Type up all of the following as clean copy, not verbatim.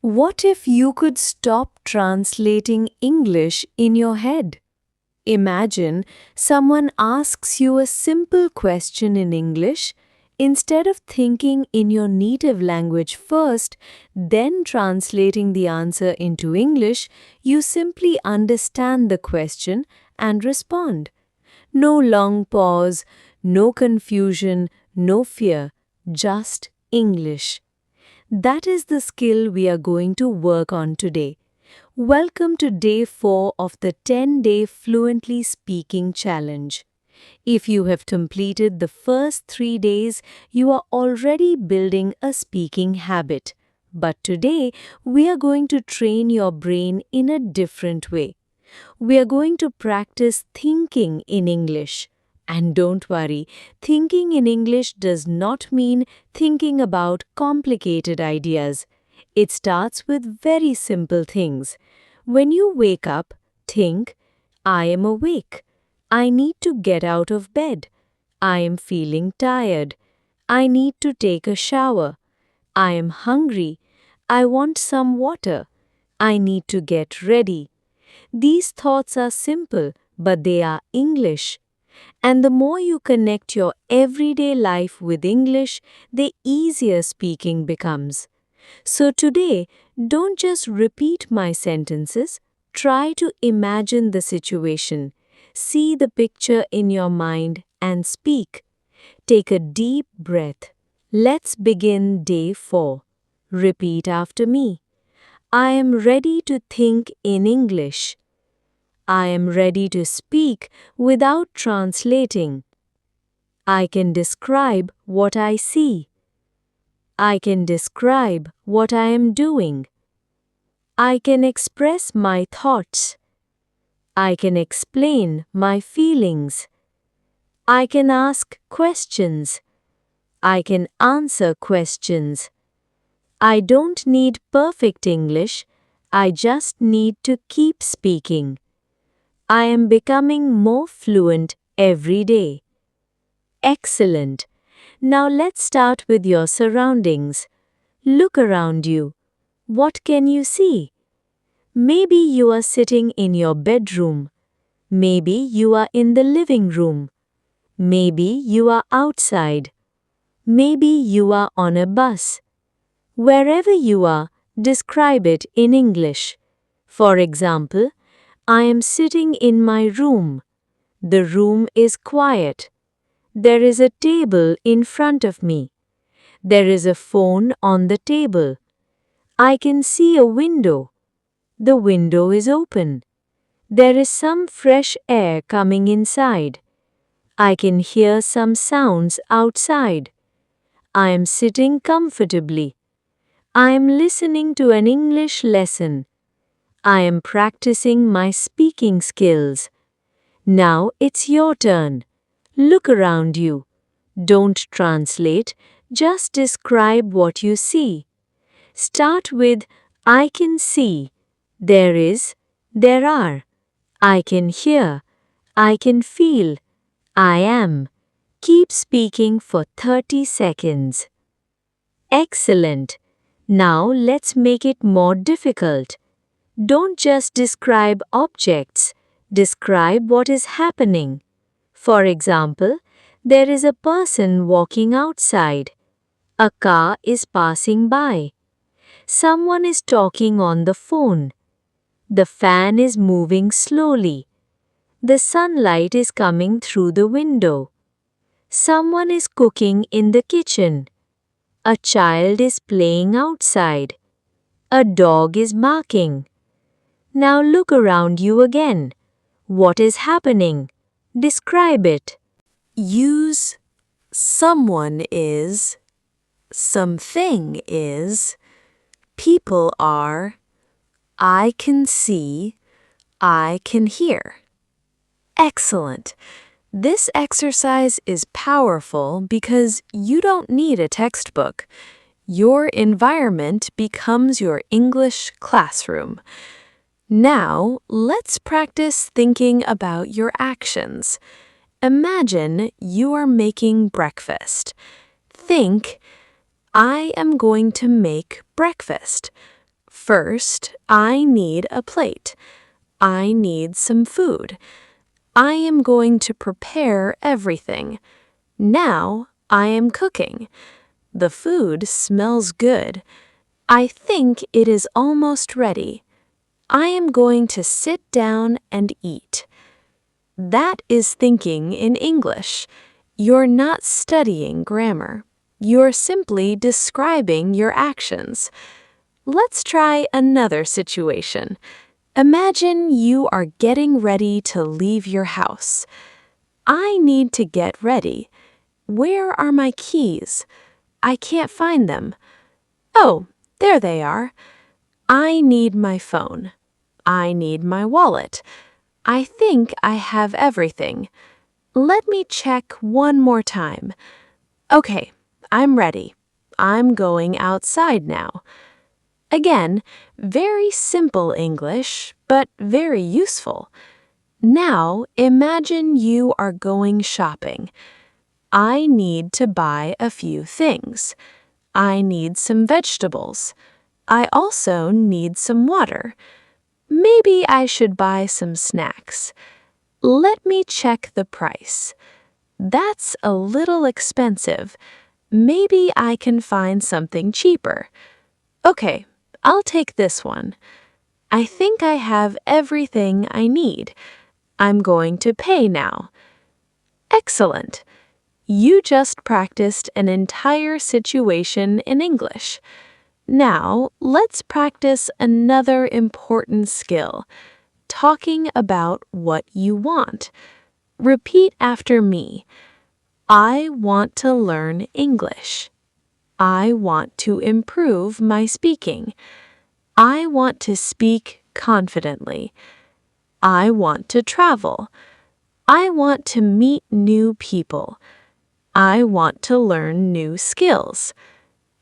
What if you could stop translating English in your head? Imagine someone asks you a simple question in English. Instead of thinking in your native language first, then translating the answer into English, you simply understand the question and respond. No long pause, no confusion, no fear, just English. That is the skill we are going to work on today. Welcome to day 4 of the 10-day Fluently Speaking Challenge. If you have completed the first 3 days, you are already building a speaking habit. But today, we are going to train your brain in a different way. We are going to practice thinking in English. And don't worry, thinking in English does not mean thinking about complicated ideas. It starts with very simple things. When you wake up, think, I am awake. I need to get out of bed. I am feeling tired. I need to take a shower. I am hungry. I want some water. I need to get ready. These thoughts are simple, but they are English. And the more you connect your everyday life with English, the easier speaking becomes. So today, don't just repeat my sentences, try to imagine the situation. See the picture in your mind and speak. Take a deep breath. Let's begin day 4. Repeat after me. I am ready to think in English. I am ready to speak without translating. I can describe what I see. I can describe what I am doing. I can express my thoughts. I can explain my feelings. I can ask questions. I can answer questions. I don't need perfect English. I just need to keep speaking. I am becoming more fluent every day. Excellent. Now let's start with your surroundings. Look around you. What can you see? Maybe you are sitting in your bedroom. Maybe you are in the living room. Maybe you are outside. Maybe you are on a bus. Wherever you are, describe it in English. For example, I am sitting in my room. The room is quiet. There is a table in front of me. There is a phone on the table. I can see a window. The window is open. There is some fresh air coming inside. I can hear some sounds outside. I am sitting comfortably. I am listening to an English lesson. I am practicing my speaking skills. Now it's your turn. Look around you. Don't translate, just describe what you see. Start with I can see, there is, there are. I can hear, I can feel, I am. Keep speaking for 30 seconds. Excellent. Now let's make it more difficult. Don't just describe objects, describe what is happening. For example, there is a person walking outside. A car is passing by. Someone is talking on the phone. The fan is moving slowly. The sunlight is coming through the window. Someone is cooking in the kitchen. A child is playing outside. A dog is barking. Now look around you again. What is happening? Describe it. Use someone is, something is, people are, I can see, I can hear. Excellent. This exercise is powerful because you don't need a textbook. Your environment becomes your English classroom. Now, let's practice thinking about your actions. Imagine you are making breakfast. Think, I am going to make breakfast. First, I need a plate. I need some food. I am going to prepare everything. Now I am cooking. The food smells good. I think it is almost ready. I am going to sit down and eat. That is thinking in English. You're not studying grammar. You're simply describing your actions. Let's try another situation. Imagine you are getting ready to leave your house. I need to get ready. Where are my keys? I can't find them. Oh, there they are. I need my phone. I need my wallet. I think I have everything. Let me check one more time. Okay, I'm ready. I'm going outside now. Again, very simple English, but very useful. Now, imagine you are going shopping. I need to buy a few things. I need some vegetables. I also need some water. Maybe I should buy some snacks. Let me check the price. That's a little expensive. Maybe I can find something cheaper. Okay, I'll take this one. I think I have everything I need. I'm going to pay now. Excellent. You just practiced an entire situation in English. Now, let's practice another important skill, talking about what you want. Repeat after me. I want to learn English. I want to improve my speaking. I want to speak confidently. I want to travel. I want to meet new people. I want to learn new skills.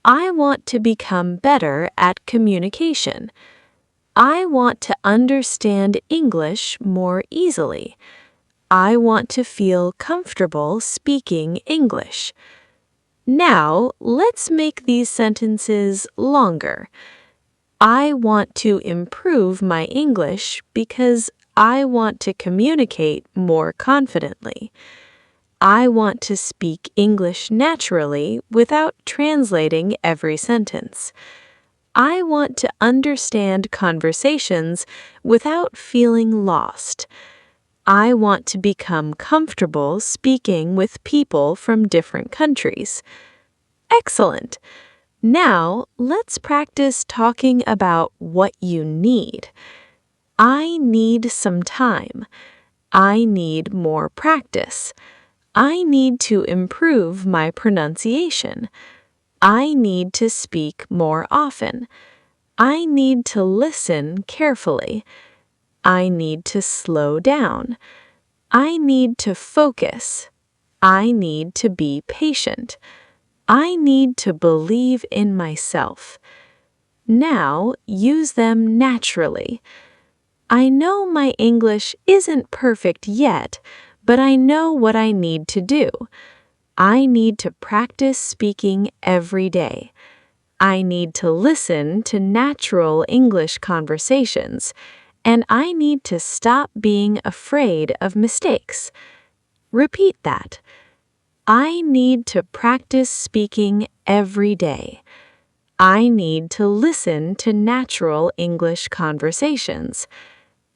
I want to become better at communication. I want to understand English more easily. I want to feel comfortable speaking English. Now, let's make these sentences longer. I want to improve my English because I want to communicate more confidently. I want to speak English naturally without translating every sentence. I want to understand conversations without feeling lost. I want to become comfortable speaking with people from different countries. Excellent! Now, let's practice talking about what you need. I need some time. I need more practice. I need to improve my pronunciation. I need to speak more often. I need to listen carefully. I need to slow down. I need to focus. I need to be patient. I need to believe in myself. Now, use them naturally. I know my English isn't perfect yet, but I know what I need to do. I need to practice speaking every day. I need to listen to natural English conversations, and I need to stop being afraid of mistakes. Repeat that. I need to practice speaking every day. I need to listen to natural English conversations.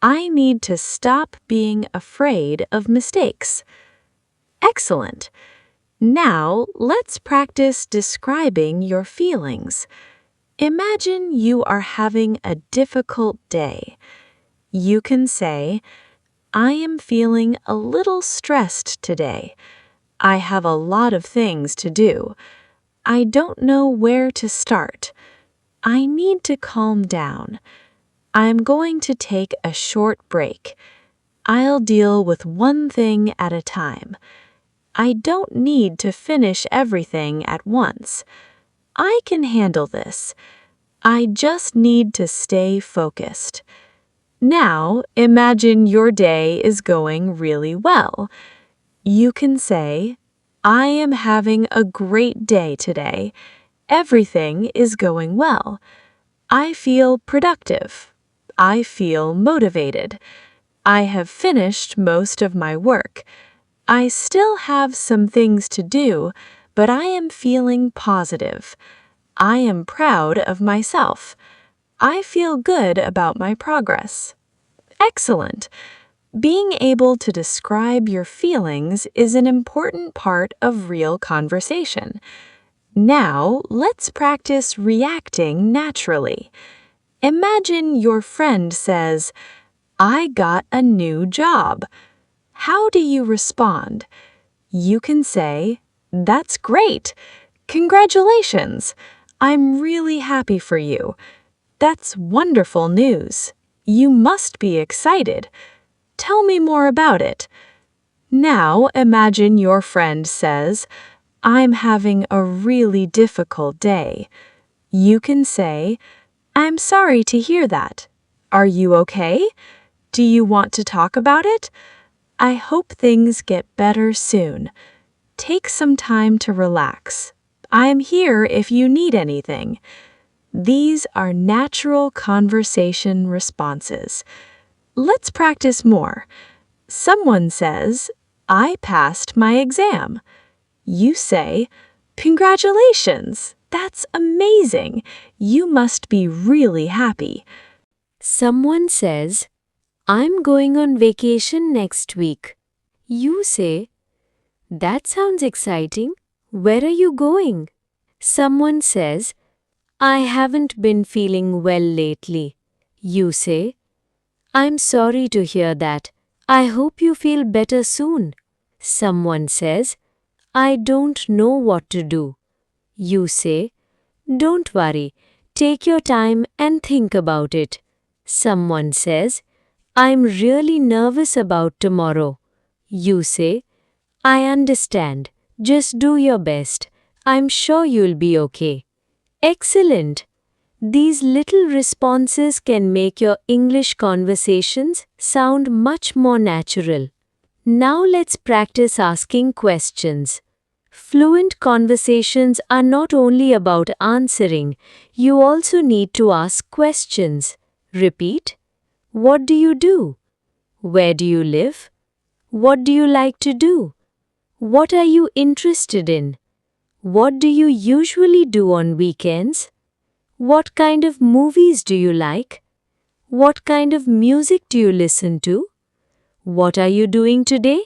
I need to stop being afraid of mistakes. Excellent! Now, let's practice describing your feelings. Imagine you are having a difficult day. You can say, I am feeling a little stressed today. I have a lot of things to do. I don't know where to start. I need to calm down. I'm going to take a short break. I'll deal with one thing at a time. I don't need to finish everything at once. I can handle this. I just need to stay focused. Now, imagine your day is going really well. You can say, I am having a great day today. Everything is going well. I feel productive. I feel motivated. I have finished most of my work. I still have some things to do, but I am feeling positive. I am proud of myself. I feel good about my progress. Excellent. Being able to describe your feelings is an important part of real conversation. Now, let's practice reacting naturally. Imagine your friend says, "I got a new job." How do you respond? You can say, "That's great. Congratulations. I'm really happy for you. That's wonderful news. You must be excited. Tell me more about it." Now imagine your friend says, "I'm having a really difficult day." You can say, "I'm sorry to hear that. Are you okay? Do you want to talk about it? I hope things get better soon. Take some time to relax. I am here if you need anything." These are natural conversation responses. Let's practice more. Someone says, "I passed my exam." You say, "Congratulations! That's amazing. You must be really happy." Someone says, "I'm going on vacation next week." You say, "That sounds exciting. Where are you going?" Someone says, "I haven't been feeling well lately." You say, "I'm sorry to hear that. I hope you feel better soon." Someone says, "I don't know what to do." You say, "Don't worry. Take your time and think about it." Someone says, "I'm really nervous about tomorrow." You say, "I understand. Just do your best. I'm sure you'll be okay." Excellent! These little responses can make your English conversations sound much more natural. Now let's practice asking questions. Fluent conversations are not only about answering, you also need to ask questions. Repeat. What do you do? Where do you live? What do you like to do? What are you interested in? What do you usually do on weekends? What kind of movies do you like? What kind of music do you listen to? What are you doing today?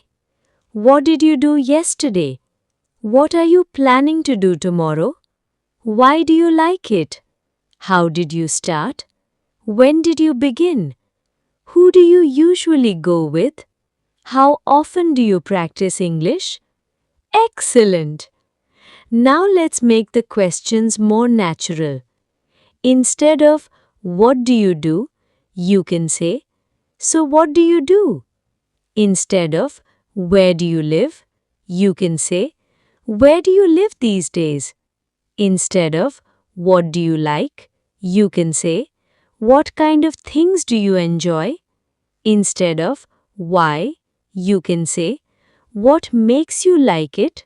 What did you do yesterday? What are you planning to do tomorrow? Why do you like it? How did you start? When did you begin? Who do you usually go with? How often do you practice English? Excellent! Now let's make the questions more natural. Instead of "What do you do?" you can say, "So what do you do?" Instead of "Where do you live?" you can say, "Where do you live these days?" Instead of "What do you like?" you can say, "What kind of things do you enjoy?" Instead of "Why?" you can say, "What makes you like it?"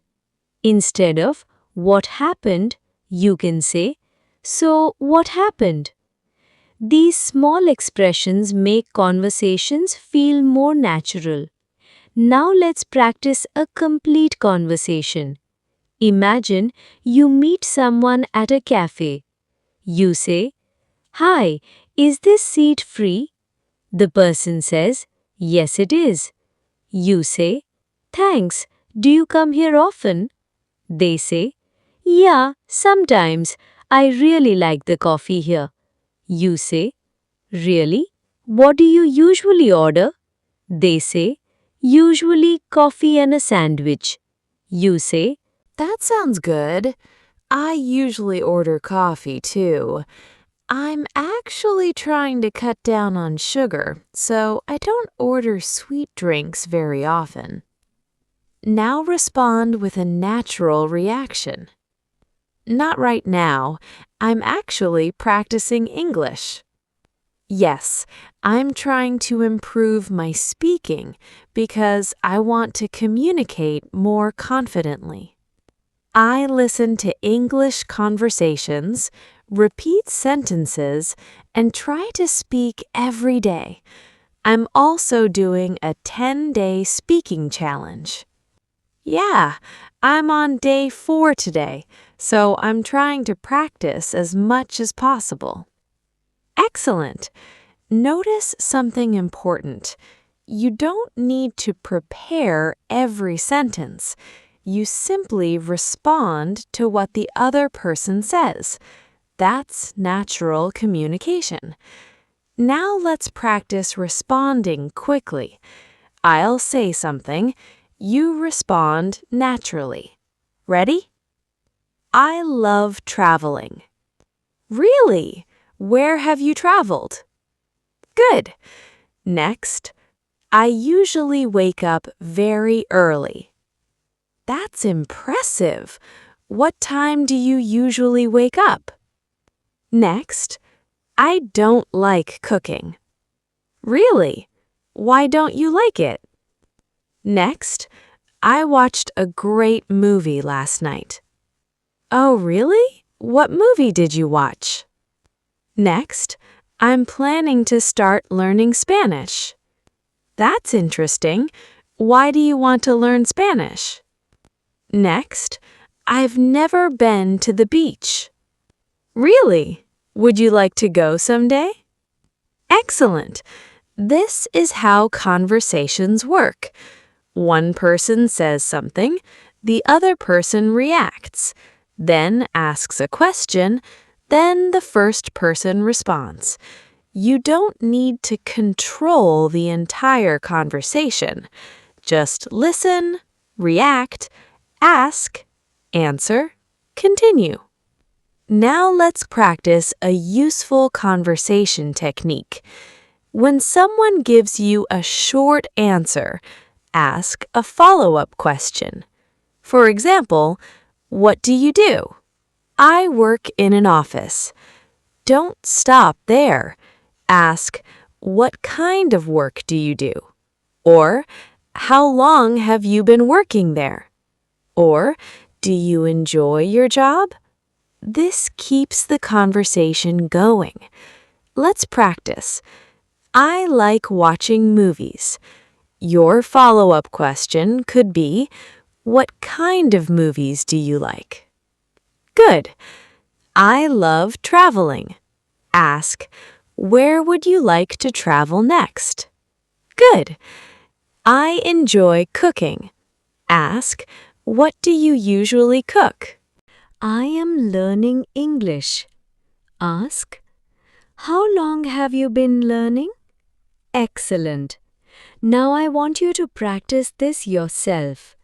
Instead of "What happened?" you can say, "So what happened?" These small expressions make conversations feel more natural. Now let's practice a complete conversation. Imagine you meet someone at a cafe. You say, "Hi, is this seat free?" The person says, "Yes, it is." You say, "Thanks. Do you come here often?" They say, "Yeah, sometimes. I really like the coffee here." You say, "Really? What do you usually order?" They say, "Usually coffee and a sandwich." You say, That sounds good. I usually order coffee too. I'm actually trying to cut down on sugar, so I don't order sweet drinks very often. Now respond with a natural reaction. Not right now. I'm actually practicing English. Yes, I'm trying to improve my speaking because I want to communicate more confidently. I listen to English conversations, repeat sentences, and try to speak every day. I'm also doing a 10-day speaking challenge. Yeah, I'm on day 4 today, so I'm trying to practice as much as possible. Excellent. Notice something important. You don't need to prepare every sentence. You simply respond to what the other person says. That's natural communication. Now let's practice responding quickly. I'll say something. You respond naturally. Ready? I love traveling. Really? Where have you traveled? Good. Next, I usually wake up very early. That's impressive. What time do you usually wake up? Next, I don't like cooking. Really? Why don't you like it? Next, I watched a great movie last night. Oh, really? What movie did you watch? Next, I'm planning to start learning Spanish. That's interesting. Why do you want to learn Spanish? Next, I've never been to the beach. Really? Would you like to go someday? Excellent. This is how conversations work. One person says something, the other person reacts, then asks a question, then the first person responds. You don't need to control the entire conversation. Just listen, react, ask, answer, continue. Now let's practice a useful conversation technique. When someone gives you a short answer, ask a follow-up question. For example, what do you do? I work in an office. Don't stop there. Ask, what kind of work do you do? Or, how long have you been working there? Or, do you enjoy your job? This keeps the conversation going. Let's practice. I like watching movies. Your follow-up question could be, what kind of movies do you like? Good. I love traveling. Ask, where would you like to travel next? Good. I enjoy cooking. Ask, what do you usually cook? I am learning English. Ask, how long have you been learning? Excellent. Now I want you to practice this yourself.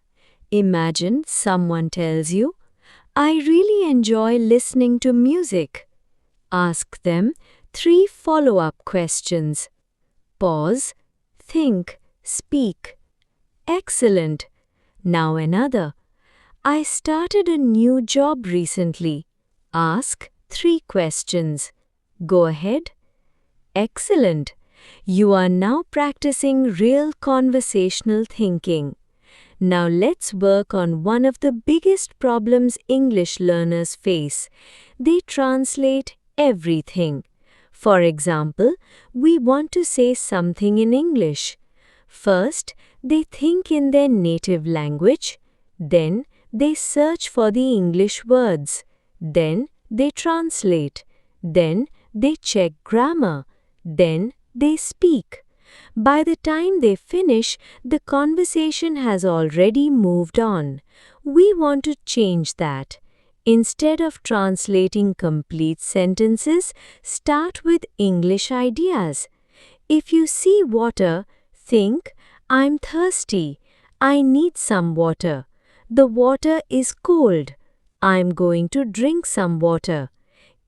Imagine someone tells you, I really enjoy listening to music. Ask them 3 follow-up questions. Pause, think, speak. Excellent. Now another. I started a new job recently. Ask 3 questions. Go ahead. Excellent. You are now practicing real conversational thinking. Now let's work on one of the biggest problems English learners face. They translate everything. For example, we want to say something in English. First, they think in their native language. Then, they search for the English words. Then, they translate. Then, they check grammar. Then, they speak. By the time they finish, the conversation has already moved on. We want to change that. Instead of translating complete sentences, start with English ideas. If you see water, think, I'm thirsty. I need some water. The water is cold. I'm going to drink some water.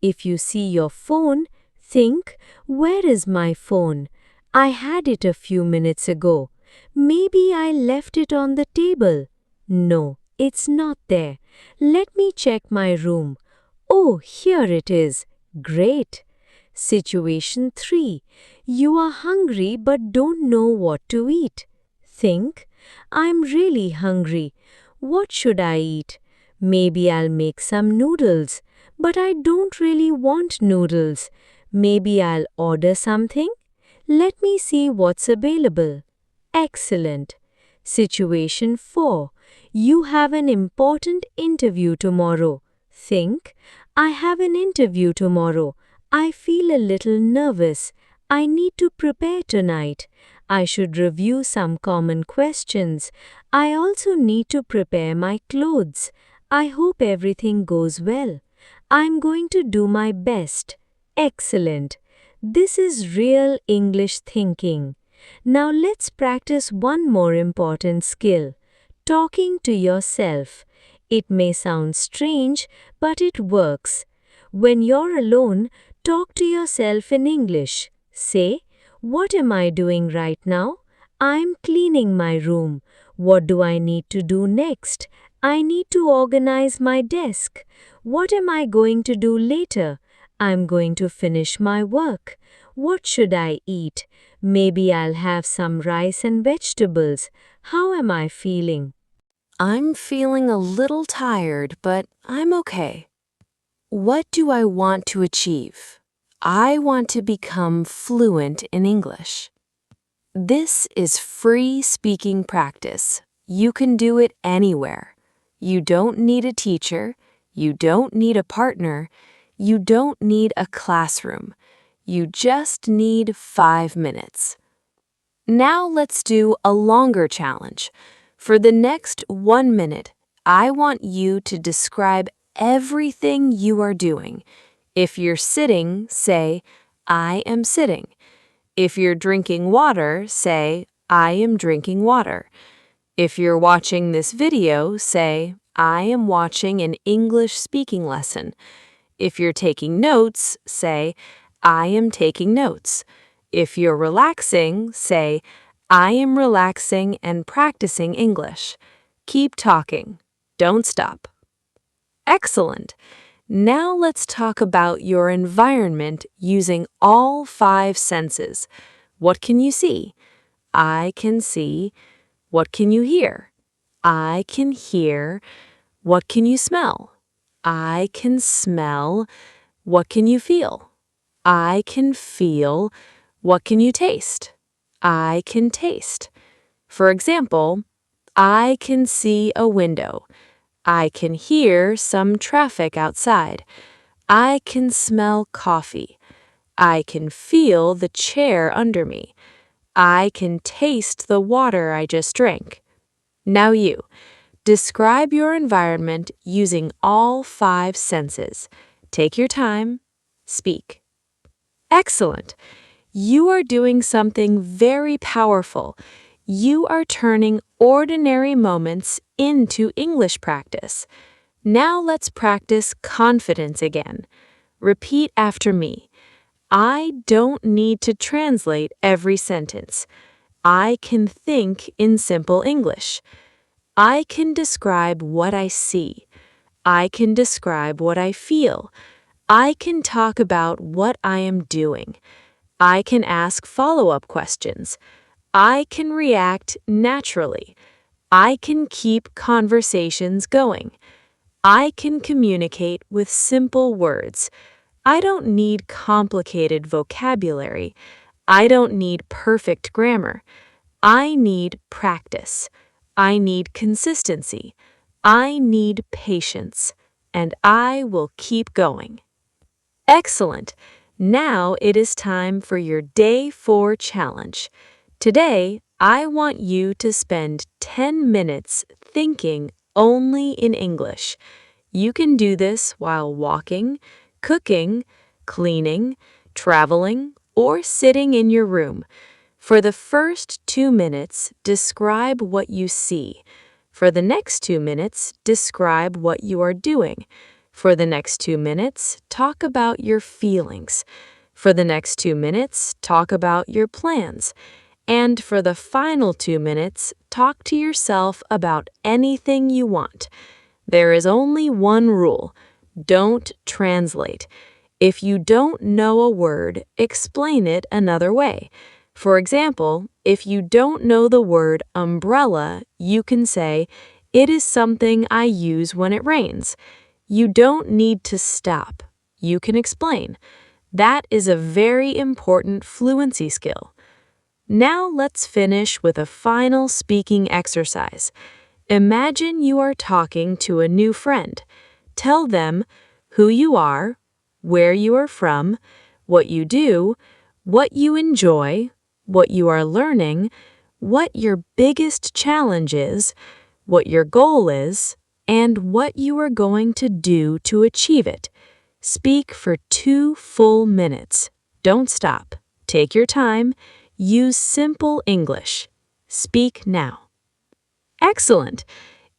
If you see your phone, think, where is my phone? I had it a few minutes ago. Maybe I left it on the table. No, it's not there. Let me check my room. Oh, here it is. Great. Situation 3. You are hungry but don't know what to eat. Think, I'm really hungry. What should I eat? Maybe I'll make some noodles, but I don't really want noodles. Maybe I'll order something. Let me see what's available. Excellent. Situation 4. You have an important interview tomorrow. Think, I have an interview tomorrow. I feel a little nervous. I need to prepare tonight. I should review some common questions. I also need to prepare my clothes. I hope everything goes well. I'm going to do my best. Excellent. This is real English thinking. Now let's practice one more important skill. Talking to yourself. It may sound strange, but it works. When you're alone, talk to yourself in English. Say, what am I doing right now? I'm cleaning my room. What do I need to do next? I need to organize my desk. What am I going to do later? I'm going to finish my work. What should I eat? Maybe I'll have some rice and vegetables. How am I feeling? I'm feeling a little tired, but I'm okay. What do I want to achieve? I want to become fluent in English. This is free speaking practice. You can do it anywhere. You don't need a teacher. You don't need a partner. You don't need a classroom. You just need 5 minutes. Now let's do a longer challenge. For the next 1 minute, I want you to describe everything you are doing. If you're sitting, say, I am sitting. If you're drinking water, say, I am drinking water. If you're watching this video, say, I am watching an English speaking lesson. If you're taking notes, say, I am taking notes. If you're relaxing, say, I am relaxing and practicing English. Keep talking. Don't stop. Excellent. Now let's talk about your environment using all 5 senses. What can you see? I can see. What can you hear? I can hear. What can you smell? I can smell. What can you feel? I can feel. What can you taste? I can taste. For example, I can see a window. I can hear some traffic outside. I can smell coffee. I can feel the chair under me. I can taste the water I just drank. Now you, describe your environment using all 5 senses. Take your time. Speak. Excellent. You are doing something very powerful. You are turning ordinary moments into English practice. Now let's practice confidence again. Repeat after me. I don't need to translate every sentence. I can think in simple English. I can describe what I see. I can describe what I feel. I can talk about what I am doing. I can ask follow-up questions. I can react naturally. I can keep conversations going. I can communicate with simple words. I don't need complicated vocabulary. I don't need perfect grammar. I need practice. I need consistency. I need patience. And I will keep going. Excellent! Now it is time for your Day 4 challenge. Today, I want you to spend 10 minutes thinking only in English. You can do this while walking, cooking, cleaning, traveling, or sitting in your room. For the first 2 minutes, describe what you see. For the next 2 minutes, describe what you are doing. For the next 2 minutes, talk about your feelings. For the next 2 minutes, talk about your plans. And for the final 2 minutes, talk to yourself about anything you want. There is only one rule. Don't translate. If you don't know a word, explain it another way. For example, if you don't know the word umbrella, you can say, It is something I use when it rains. You don't need to stop. You can explain. That is a very important fluency skill. Now let's finish with a final speaking exercise. Imagine you are talking to a new friend. Tell them who you are, where you are from, what you do, what you enjoy, what you are learning, what your biggest challenge is, what your goal is, and what you are going to do to achieve it. Speak for 2 full minutes. Don't stop. Take your time. Use simple English. Speak now. Excellent!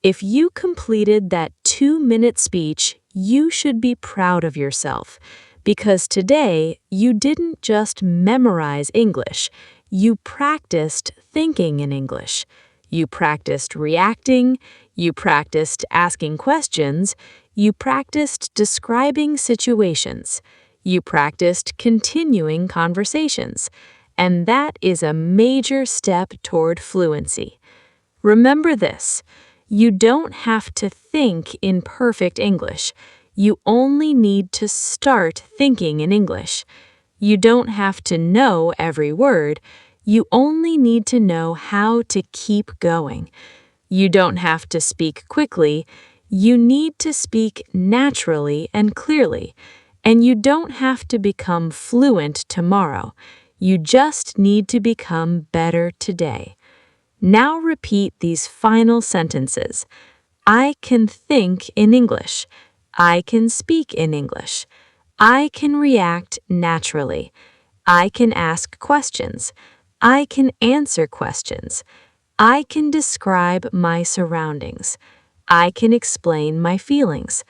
If you completed that 2-minute speech, you should be proud of yourself, because today you didn't just memorize English, you practiced thinking in English. You practiced reacting, you practiced asking questions, you practiced describing situations, you practiced continuing conversations, and that is a major step toward fluency. Remember this, you don't have to think in perfect English. You only need to start thinking in English. You don't have to know every word. You only need to know how to keep going. You don't have to speak quickly. You need to speak naturally and clearly. And you don't have to become fluent tomorrow. You just need to become better today. Now repeat these final sentences. I can think in English. I can speak in English. I can react naturally. I can ask questions. I can answer questions. I can describe my surroundings. I can explain my feelings.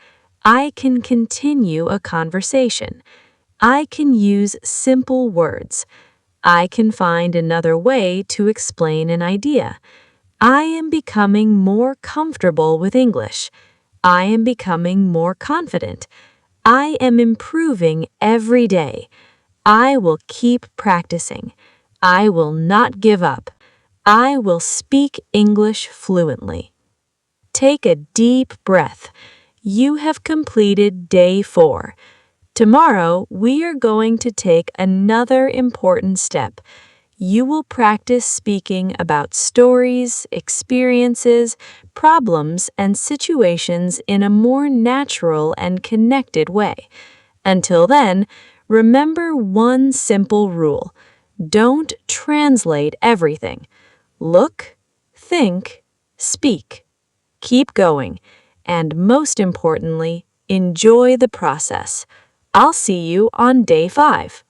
I can continue a conversation. I can use simple words. I can find another way to explain an idea. I am becoming more comfortable with English. I am becoming more confident. I am improving every day. I will keep practicing. I will not give up. I will speak English fluently. Take a deep breath. You have completed day 4. Tomorrow, we are going to take another important step. You will practice speaking about stories, experiences, problems, and situations in a more natural and connected way. Until then, remember one simple rule. Don't translate everything. Look, think, speak. Keep going, and most importantly, enjoy the process. I'll see you on day 5.